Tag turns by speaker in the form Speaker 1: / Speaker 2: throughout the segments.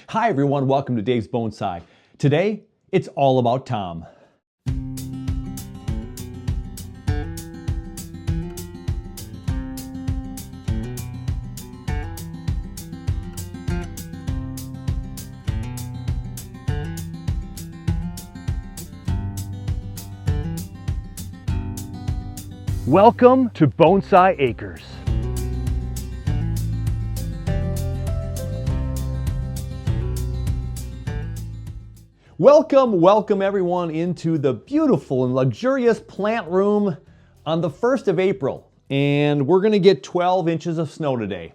Speaker 1: Hi everyone, welcome to Dave's Bonsai. Today, it's all about Tom. Welcome to Bonsai Acres. Welcome everyone into the beautiful and luxurious plant room on the 1st of April. And we're gonna get 12 inches of snow today.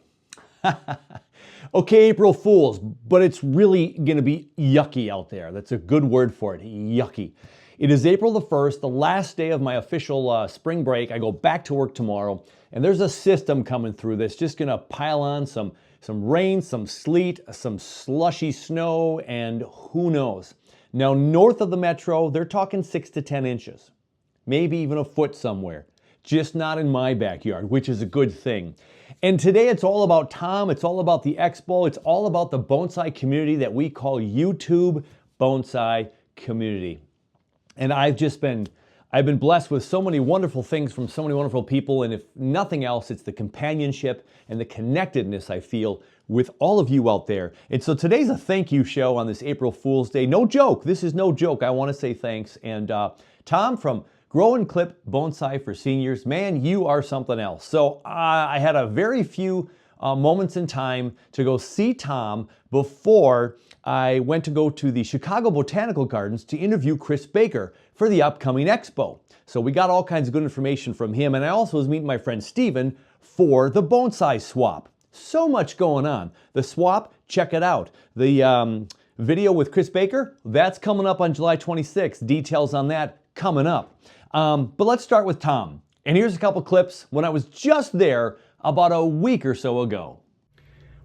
Speaker 1: Okay, April Fools, but it's really gonna be yucky out there. That's a good word for it, yucky. It is April the 1st, the last day of my official spring break. I go back to work tomorrow, and there's a system coming through that's just gonna pile on some rain, some sleet, some slushy snow, and who knows. Now, north of the metro, they're talking 6 to 10 inches, maybe even a foot somewhere, just not in my backyard, which is a good thing. And today it's all about Tom, it's all about the expo, it's all about the bonsai community that we call YouTube Bonsai Community. And I've been blessed with so many wonderful things from so many wonderful people, and if nothing else, it's the companionship and the connectedness I feel with all of you out there. And so today's a thank you show on this April Fool's Day. No joke, this is no joke. I want to say thanks. And Tom from Grow and Clip Bonsai for Seniors, man, you are something else. So I had a very few moments in time to go see Tom before I went to go to the Chicago Botanical Gardens to interview Chris Baker for the upcoming expo. So we got all kinds of good information from him, and I also was meeting my friend Steven for the bonsai swap. So much going on. The swap, check it out. The video with Chris Baker, that's coming up on July 26th. Details on that coming up. But let's start with Tom. And here's a couple clips when I was just there about a week or so ago.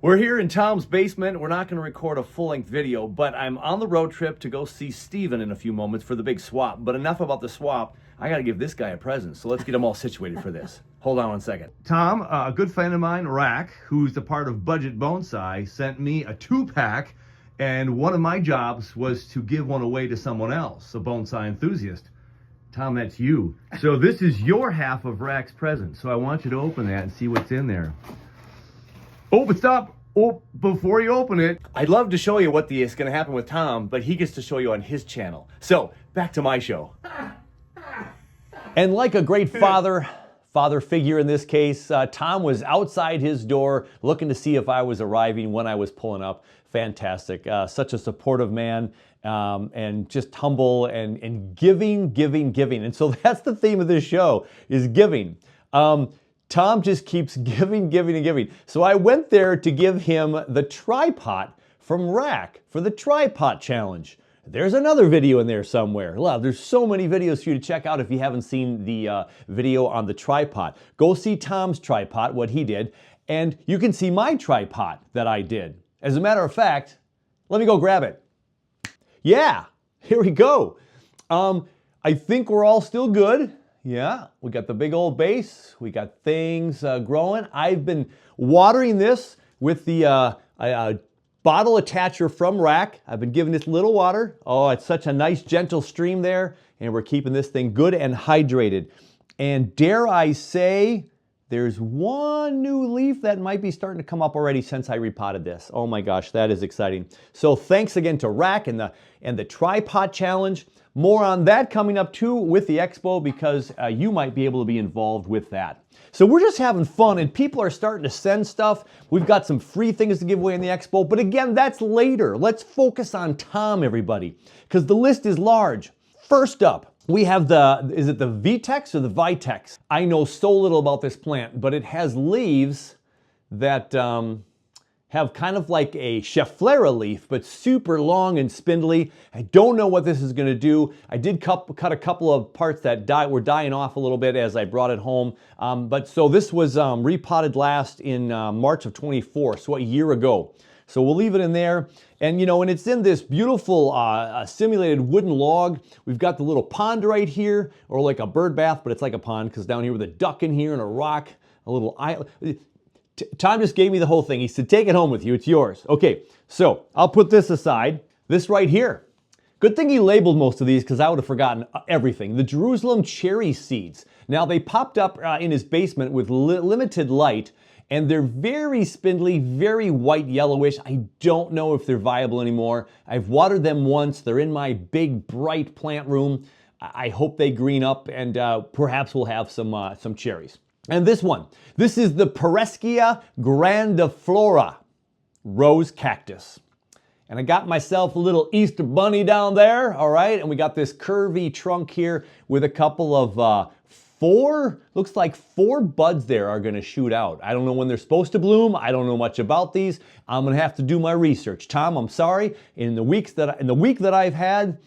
Speaker 1: We're here in Tom's basement. We're not going to record a full-length video, but I'm on the road trip to go see Steven in a few moments for the big swap. But enough about the swap. I got to give this guy a present, so let's get him all situated for this. Hold on one second. Tom, a good friend of mine, Rack, who's a part of Budget Bonsai, sent me a 2-pack, and one of my jobs was to give one away to someone else, a bonsai enthusiast. Tom, that's you. So this is your half of Rack's present, so I want you to open that and see what's in there. Oh, but stop. Oh, before you open it, I'd love to show you what is going to happen with Tom, but he gets to show you on his channel. So, back to my show. And like a great father figure in this case, Tom was outside his door looking to see if I was arriving when I was pulling up. Fantastic. Such a supportive man, and just humble and giving. And so that's the theme of this show, is giving. Tom just keeps giving. So I went there to give him the tripod from Rack for the tripod challenge. There's another video in there somewhere. Wow, there's so many videos for you to check out if you haven't seen the video on the tripod. Go see Tom's tripod, what he did, and you can see my tripod that I did. As a matter of fact, let me go grab it. Yeah, here we go. I think we're all still good. Yeah, we got the big old base. We got things growing. I've been watering this with the bottle attacher from Rack. I've been giving this little water. Oh, it's such a nice gentle stream there, and we're keeping this thing good and hydrated. And dare I say, there's one new leaf that might be starting to come up already since I repotted this. Oh my gosh, that is exciting. So thanks again to Rack and the tripod challenge. More on that coming up too with the expo, because you might be able to be involved with that. So we're just having fun, and people are starting to send stuff. We've got some free things to give away in the expo, but again, that's later. Let's focus on Tom, everybody, because the list is large. First up, we have is it the Vitex or the Vitex? I know so little about this plant, but it has leaves that have kind of like a Schefflera leaf, but super long and spindly. I don't know what this is gonna do. I did cut a couple of parts that were dying off a little bit as I brought it home. But so this was repotted last in March of 24, so a year ago. So we'll leave it in there. And you know, and it's in this beautiful simulated wooden log. We've got the little pond right here, or like a bird bath, but it's like a pond because down here with a duck in here and a rock, a little island. Tom just gave me the whole thing. He said, take it home with you. It's yours. Okay, so I'll put this aside. This right here. Good thing he labeled most of these because I would have forgotten everything. The Jerusalem cherry seeds. Now, they popped up in his basement with limited light, and they're very spindly, very white yellowish. I don't know if they're viable anymore. I've watered them once. They're in my big, bright plant room. I hope they green up, and perhaps we'll have some cherries. And this one. This is the Pereskia grandiflora rose cactus. And I got myself a little Easter bunny down there, all right? And we got this curvy trunk here with a couple of looks like 4 buds there are gonna shoot out. I don't know when they're supposed to bloom. I don't know much about these. I'm gonna have to do my research. Tom, I'm sorry. In the week that I've had,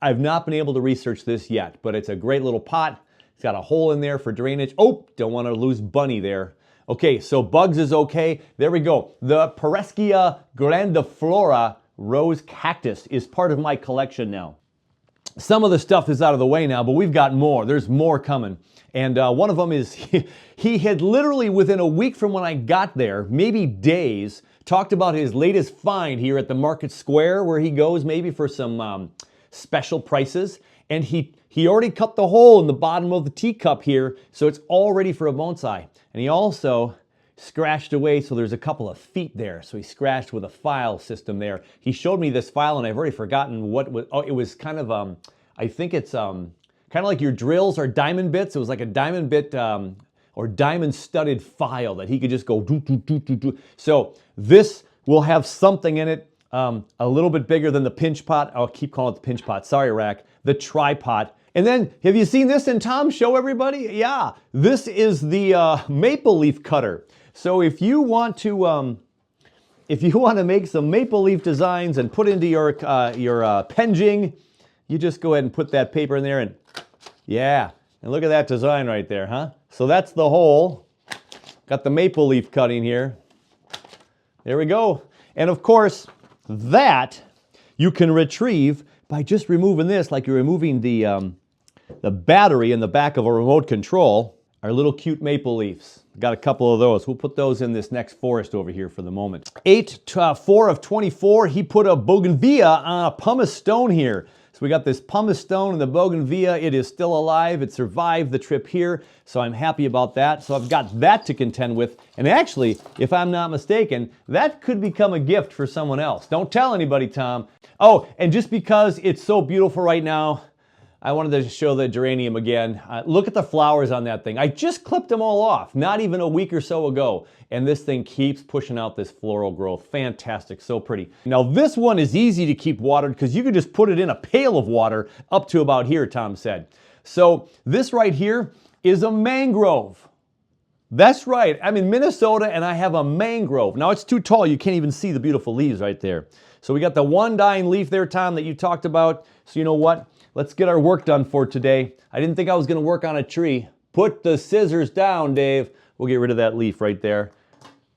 Speaker 1: I've not been able to research this yet, but it's a great little pot. It's got a hole in there for drainage. Oh, don't wanna lose bunny there. Okay, so bugs is okay. There we go. The Pereskia grandiflora rose cactus is part of my collection now. Some of the stuff is out of the way now, but we've got more. There's more coming. And one of them is, he had literally within a week from when I got there, maybe days, talked about his latest find here at the Market Square where he goes maybe for some special prices. And he already cut the hole in the bottom of the teacup here, so it's all ready for a bonsai. And he also scratched away, so there's a couple of feet there. So he scratched with a file system there. He showed me this file, and I've already forgotten what was. Oh, it was kind of, I think it's kind of like your drills or diamond bits. It was like a diamond bit or diamond studded file that he could just go do, do, do, do, do. So this will have something in it a little bit bigger than the pinch pot. I'll keep calling it the pinch pot. Sorry, Rack. The tripod. And then, have you seen this in Tom's show, everybody? Yeah, this is the maple leaf cutter. So if you want to make some maple leaf designs and put into your penjing, you just go ahead and put that paper in there and yeah, and look at that design right there, huh? So that's the hole. Got the maple leaf cutting here. There we go. And of course, that you can retrieve by just removing this like you're removing the battery in the back of a remote control. Our little cute maple leaves. Got a couple of those. We'll put those in this next forest over here for the moment. 4 of 24. He put a bougainvillea on a pumice stone here. So we got this pumice stone and the bougainvillea. It is still alive. It survived the trip here. So I'm happy about that. So I've got that to contend with. And actually, if I'm not mistaken, that could become a gift for someone else. Don't tell anybody, Tom. Oh, and just because it's so beautiful right now, I wanted to show the geranium again. Look at the flowers on that thing. I just clipped them all off, not even a week or so ago. And this thing keeps pushing out this floral growth. Fantastic, so pretty. Now this one is easy to keep watered because you can just put it in a pail of water up to about here, Tom said. So this right here is a mangrove. That's right, I'm in Minnesota and I have a mangrove. Now it's too tall, you can't even see the beautiful leaves right there. So we got the one dying leaf there, Tom, that you talked about. So you know what? Let's get our work done for today. I didn't think I was gonna work on a tree. Put the scissors down, Dave. We'll get rid of that leaf right there.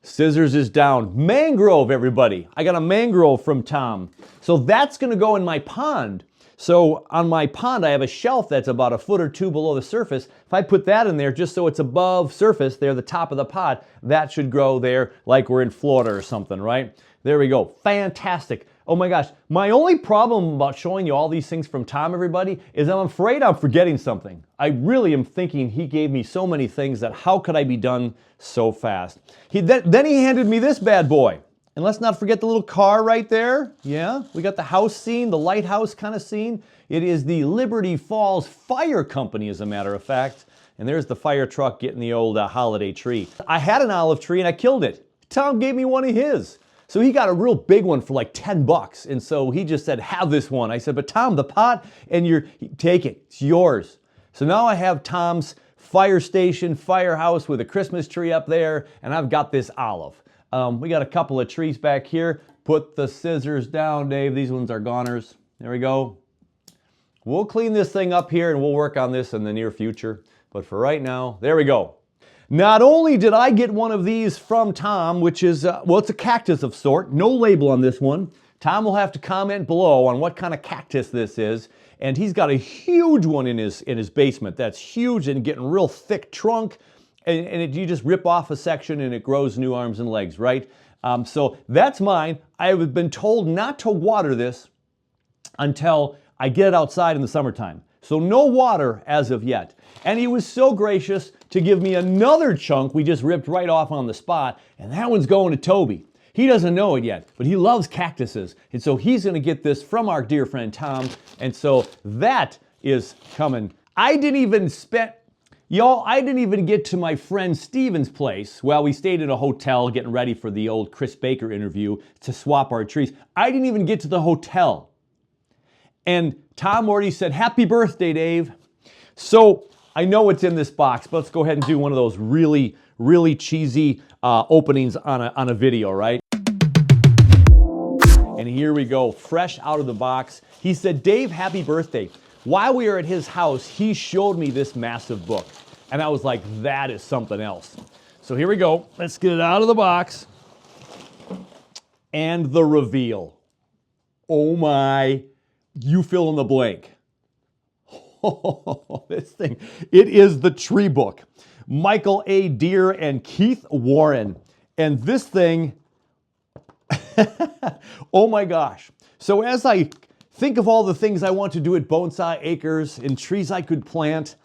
Speaker 1: Scissors is down. Mangrove, everybody. I got a mangrove from Tom. So that's gonna go in my pond. So on my pond, I have a shelf that's about 1 foot or 2 below the surface. If I put that in there just so it's above surface there, the top of the pot, that should grow there like we're in Florida or something, right? There we go. Fantastic. Oh my gosh, my only problem about showing you all these things from Tom, everybody, is I'm afraid I'm forgetting something. I really am thinking he gave me so many things that how could I be done so fast? Then he handed me this bad boy. And let's not forget the little car right there. Yeah, we got the house scene, the lighthouse kind of scene. It is the Liberty Falls Fire Company, as a matter of fact. And there's the fire truck getting the old holiday tree. I had an olive tree and I killed it. Tom gave me one of his. So he got a real big one for like 10 bucks. And so he just said, have this one. I said, but Tom, the pot, and take it, it's yours. So now I have Tom's fire station, firehouse with a Christmas tree up there, and I've got this olive. We got a couple of trees back here. Put the scissors down, Dave. These ones are goners. There we go. We'll clean this thing up here and we'll work on this in the near future. But for right now, there we go. Not only did I get one of these from Tom, which is, well, it's a cactus of sort. No label on this one. Tom will have to comment below on what kind of cactus this is. And he's got a huge one in his basement. That's huge and getting real thick trunk. you just rip off a section and it grows new arms and legs, right? So that's mine. I have been told not to water this until I get it outside in the summertime. So no water as of yet. And he was so gracious to give me another chunk we just ripped right off on the spot, and that one's going to Toby. He doesn't know it yet, but he loves cactuses, and so he's going to get this from our dear friend Tom, and so that is coming. I didn't even get to my friend Steven's place. Well, we stayed in a hotel getting ready for the old Chris Baker interview to swap our trees. I didn't even get to the hotel. And Tom already said, "Happy birthday, Dave." So I know what's in this box, but let's go ahead and do one of those really, really cheesy openings on a video, right? And here we go, fresh out of the box. He said, "Dave, happy birthday. While we were at his house, he showed me this massive book." And I was like, that is something else. So here we go. Let's get it out of the box. And the reveal. Oh my, you fill in the blank. Oh, this thing. It is the Tree Book. Michael A. Deere and Keith Warren. And this thing, oh my gosh. So as I think of all the things I want to do at Bonsai Acres and trees I could plant,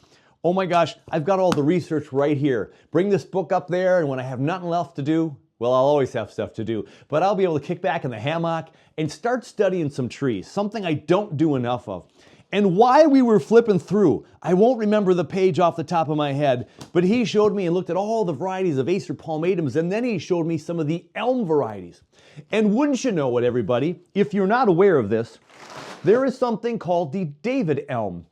Speaker 1: oh my gosh, I've got all the research right here. Bring this book up there, and when I have nothing left to do, well, I'll always have stuff to do, but I'll be able to kick back in the hammock and start studying some trees, something I don't do enough of. And while we were flipping through, I won't remember the page off the top of my head, but he showed me and looked at all the varieties of Acer palmatums, and then he showed me some of the elm varieties. And wouldn't you know it, everybody, if you're not aware of this, there is something called the David elm.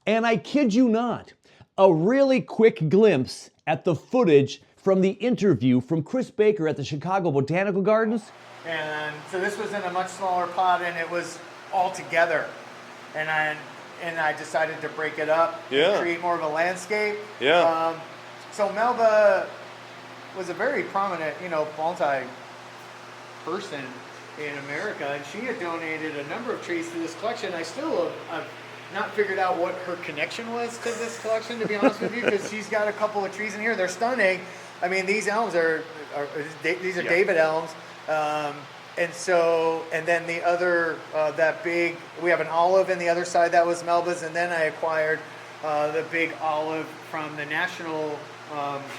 Speaker 1: And I kid you not, a really quick glimpse at the footage from the interview from Chris Baker at the Chicago Botanical Gardens.
Speaker 2: And so this was in a much smaller pot, and it was all together. And I decided to break it up and create more of a landscape.
Speaker 3: Yeah.
Speaker 2: So Melba was a very prominent, bonsai person in America, and she had donated a number of trees to this collection. I still have not figured out what her connection was to this collection, to be honest with you, because she's got a couple of trees in here. They're stunning. I mean, these elms are David elms. And then the other, we have an olive in the other side that was Melba's, and then I acquired the big olive from the National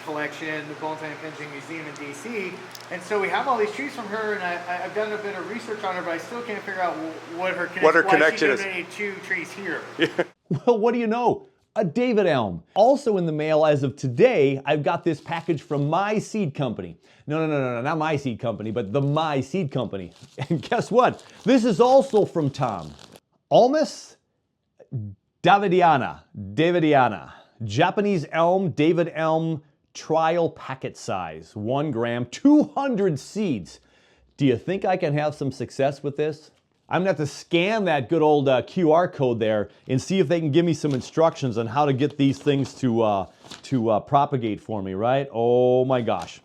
Speaker 2: Collection, the Bonsai and Fencing Museum in DC. And so we have all these trees from her, and I've done a bit of research on her, but I still can't figure out what her connection is. Why she donated 2 trees here.
Speaker 3: Yeah.
Speaker 1: Well, what do you know? A David elm. Also in the mail as of today, I've got this package from My Seed Company. No, not My Seed Company, but the My Seed Company. And guess what? This is also from Tom. Ulmus Davidiana. Japanese elm, David elm, trial packet size, 1 gram, 200 seeds. Do you think I can have some success with this? I'm gonna have to scan that good old QR code there and see if they can give me some instructions on how to get these things to propagate for me, right? Oh my gosh,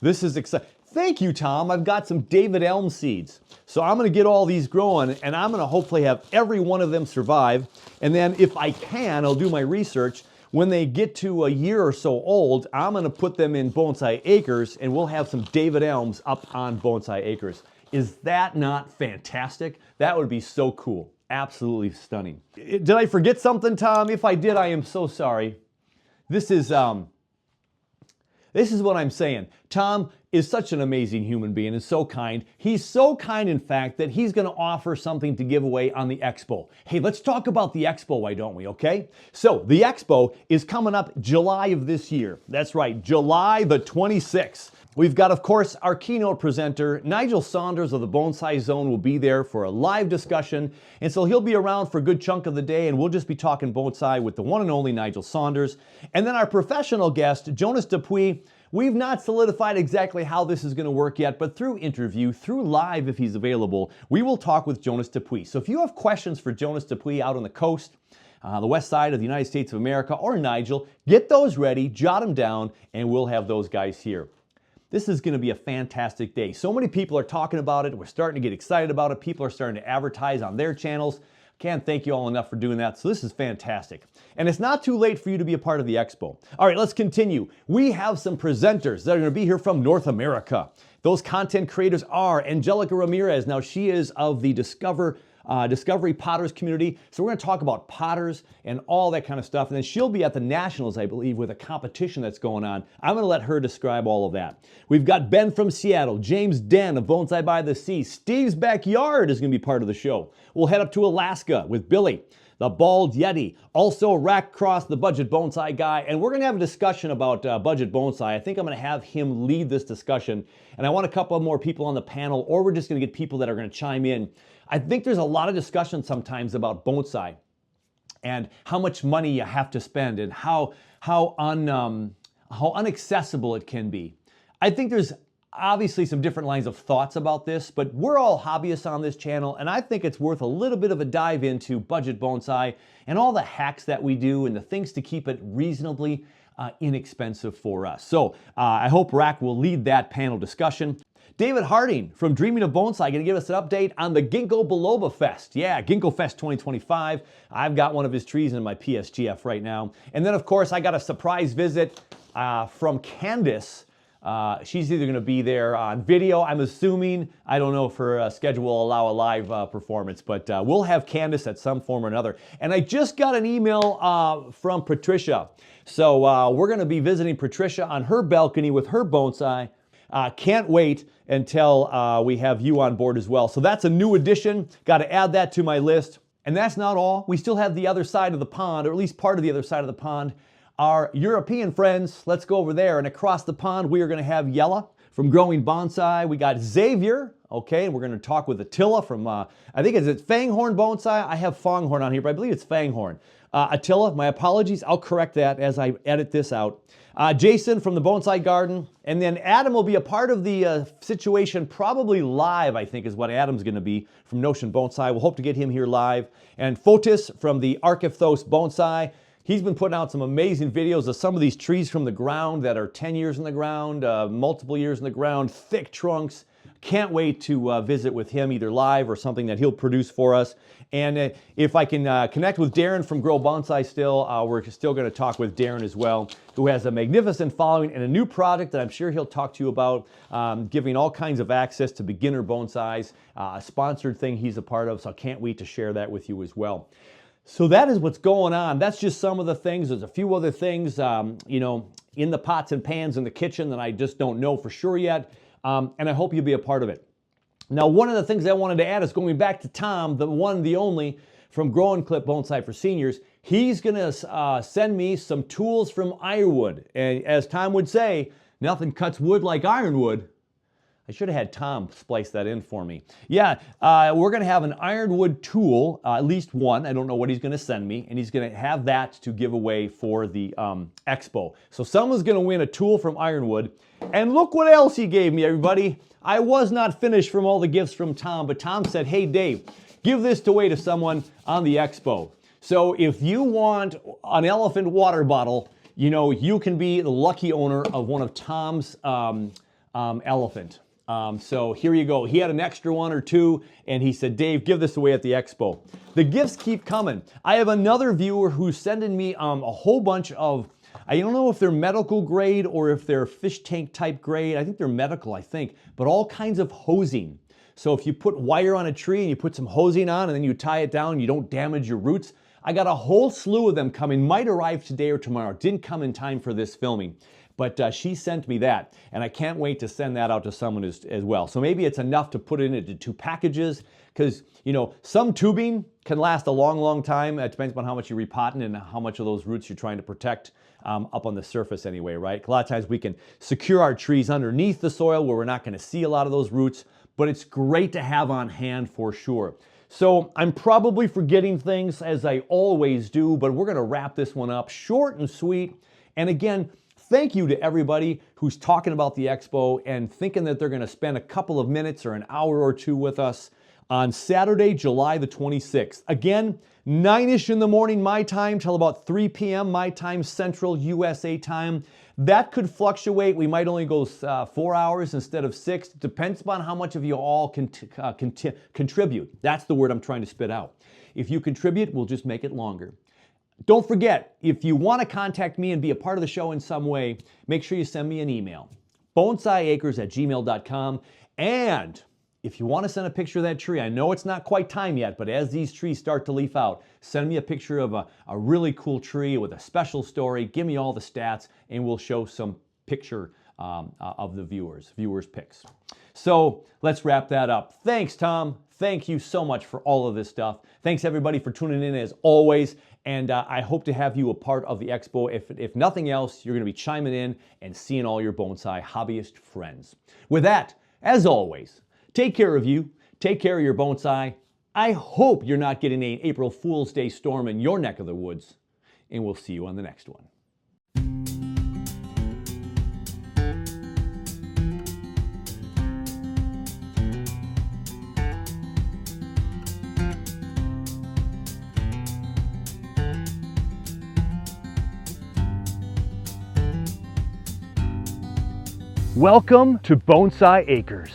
Speaker 1: this is exciting. Thank you, Tom. I've got some David elm seeds. So I'm gonna get all these growing, and I'm gonna hopefully have every one of them survive. And then if I can, I'll do my research. When they get to a year or so old, I'm gonna put them in Bonsai Acres, and we'll have some David elms up on Bonsai Acres. Is that not fantastic? That would be so cool. Absolutely stunning. Did I forget something, Tom? If I did, I am so sorry. This is what I'm saying. Tom is such an amazing human being and so kind. He's so kind, in fact, that he's going to offer something to give away on the expo. Hey, let's talk about the expo, why don't we, okay? So the expo is coming up July of this year. That's right, July the 26th. We've got, of course, our keynote presenter, Nigel Saunders of the Bonsai Zone will be there for a live discussion. And so he'll be around for a good chunk of the day, and we'll just be talking bonsai with the one and only Nigel Saunders. And then our professional guest, Jonas Dupuis. We've not solidified exactly how this is going to work yet, but through interview, through live if he's available, we will talk with Jonas Dupuis. So if you have questions for Jonas Dupuis out on the coast, the west side of the United States of America, or Nigel, get those ready, jot them down, and we'll have those guys here. This is going to be a fantastic day. So many people are talking about it. We're starting to get excited about it. People are starting to advertise on their channels. Can't thank you all enough for doing that. So this is fantastic. And it's not too late for you to be a part of the expo. All right, let's continue. We have some presenters that are going to be here from North America. Those content creators are Angelica Ramirez. Now, she is of the Discovery Potters community. So we're going to talk about potters and all that kind of stuff. And then she'll be at the Nationals, I believe, with a competition that's going on. I'm going to let her describe all of that. We've got Ben from Seattle, James Den of Bonsai by the Sea. Steve's Backyard is going to be part of the show. We'll head up to Alaska with Billy, the Bald Yeti, also Rack Cross, the Budget Bonsai guy, and we're going to have a discussion about Budget Bonsai. I think I'm going to have him lead this discussion, and I want a couple of more people on the panel, or we're just going to get people that are going to chime in. I think there's a lot of discussion sometimes about bonsai and how much money you have to spend and how inaccessible it can be. I think there's obviously some different lines of thoughts about this, but we're all hobbyists on this channel, and I think it's worth a little bit of a dive into budget bonsai and all the hacks that we do and the things to keep it reasonably inexpensive for us. So I hope Rack will lead that panel discussion. David Harding from Dreaming of Bonsai going to give us an update on the Ginkgo biloba Fest. Yeah, Ginkgo Fest 2025. I've got one of his trees in my PSGF right now. And then, of course, I got a surprise visit from Candace. She's either going to be there on video, I'm assuming. I don't know if her schedule will allow a live performance, but we'll have Candace at some form or another. And I just got an email from Patricia. So we're going to be visiting Patricia on her balcony with her bonsai. Can't wait until we have you on board as well. So that's a new addition. Got to add that to my list. And that's not all. We still have the other side of the pond, or at least part of the other side of the pond. Our European friends, let's go over there. And across the pond, we are going to have Yella from Growing Bonsai. We got Xavier, okay, and we're going to talk with Attila from, I think it's Fanghorn Bonsai. I have Fonghorn on here, but I believe it's Fanghorn. Attila, my apologies. I'll correct that as I edit this out. Jason from the Bonsai Garden. And then Adam will be a part of the situation, probably live, I think is what Adam's going to be from Notion Bonsai. We'll hope to get him here live. And Fotis from the Archithos Bonsai. He's been putting out some amazing videos of some of these trees from the ground that are 10 years in the ground, multiple years in the ground, thick trunks. Can't wait to visit with him either live or something that he'll produce for us. And if I can connect with Darren from Grow Bonsai still, we're still going to talk with Darren as well, who has a magnificent following and a new product that I'm sure he'll talk to you about, giving all kinds of access to beginner bonsais, a sponsored thing he's a part of, so I can't wait to share that with you as well. So that is what's going on. That's just some of the things. There's a few other things, you know, in the pots and pans in the kitchen that I just don't know for sure yet. And I hope you'll be a part of it. Now, one of the things I wanted to add is going back to Tom, the one, the only, from Grow and Clip Bonsai for Seniors. He's going to send me some tools from ironwood. And as Tom would say, nothing cuts wood like ironwood. I should have had Tom splice that in for me. Yeah, we're going to have an ironwood tool, at least one. I don't know what he's going to send me. And he's going to have that to give away for the expo. So someone's going to win a tool from ironwood. And look what else he gave me, everybody. I was not finished from all the gifts from Tom, but Tom said, hey, Dave, give this away to someone on the expo. So if you want an elephant water bottle, you know, you can be the lucky owner of one of Tom's elephant. So here you go. He had an extra one or two, and he said, Dave, give this away at the expo. The gifts keep coming. I have another viewer who's sending me a whole bunch of, I don't know if they're medical grade or if they're fish tank type grade. I think they're medical, I think, but all kinds of hosing. So if you put wire on a tree and you put some hosing on and then you tie it down, you don't damage your roots. I got a whole slew of them coming. Might arrive today or tomorrow. Didn't come in time for this filming. But she sent me that, and I can't wait to send that out to someone as well. So maybe it's enough to put it into 2 packages, because, you know, some tubing can last a long, long time. It depends on how much you're repotting and how much of those roots you're trying to protect up on the surface anyway, right? A lot of times we can secure our trees underneath the soil where we're not going to see a lot of those roots, but it's great to have on hand for sure. So I'm probably forgetting things, as I always do, but we're going to wrap this one up short and sweet. And again, thank you to everybody who's talking about the expo and thinking that they're going to spend a couple of minutes or an hour or two with us on Saturday, July the 26th. Again, 9-ish in the morning my time till about 3 p.m. my time, Central USA time. That could fluctuate. We might only go 4 hours instead of 6. It depends upon how much of you all contribute. That's the word I'm trying to spit out. If you contribute, we'll just make it longer. Don't forget, if you want to contact me and be a part of the show in some way, make sure you send me an email, bonsaiacres@gmail.com. And if you want to send a picture of that tree, I know it's not quite time yet, but as these trees start to leaf out, send me a picture of a really cool tree with a special story. Give me all the stats, and we'll show some picture of the viewers' picks. So let's wrap that up. Thanks, Tom. Thank you so much for all of this stuff. Thanks, everybody, for tuning in as always. And I hope to have you a part of the expo. If nothing else, you're going to be chiming in and seeing all your bonsai hobbyist friends. With that, as always, take care of you. Take care of your bonsai. I hope you're not getting an April Fool's Day storm in your neck of the woods. And we'll see you on the next one. Welcome to Bonsai Acres.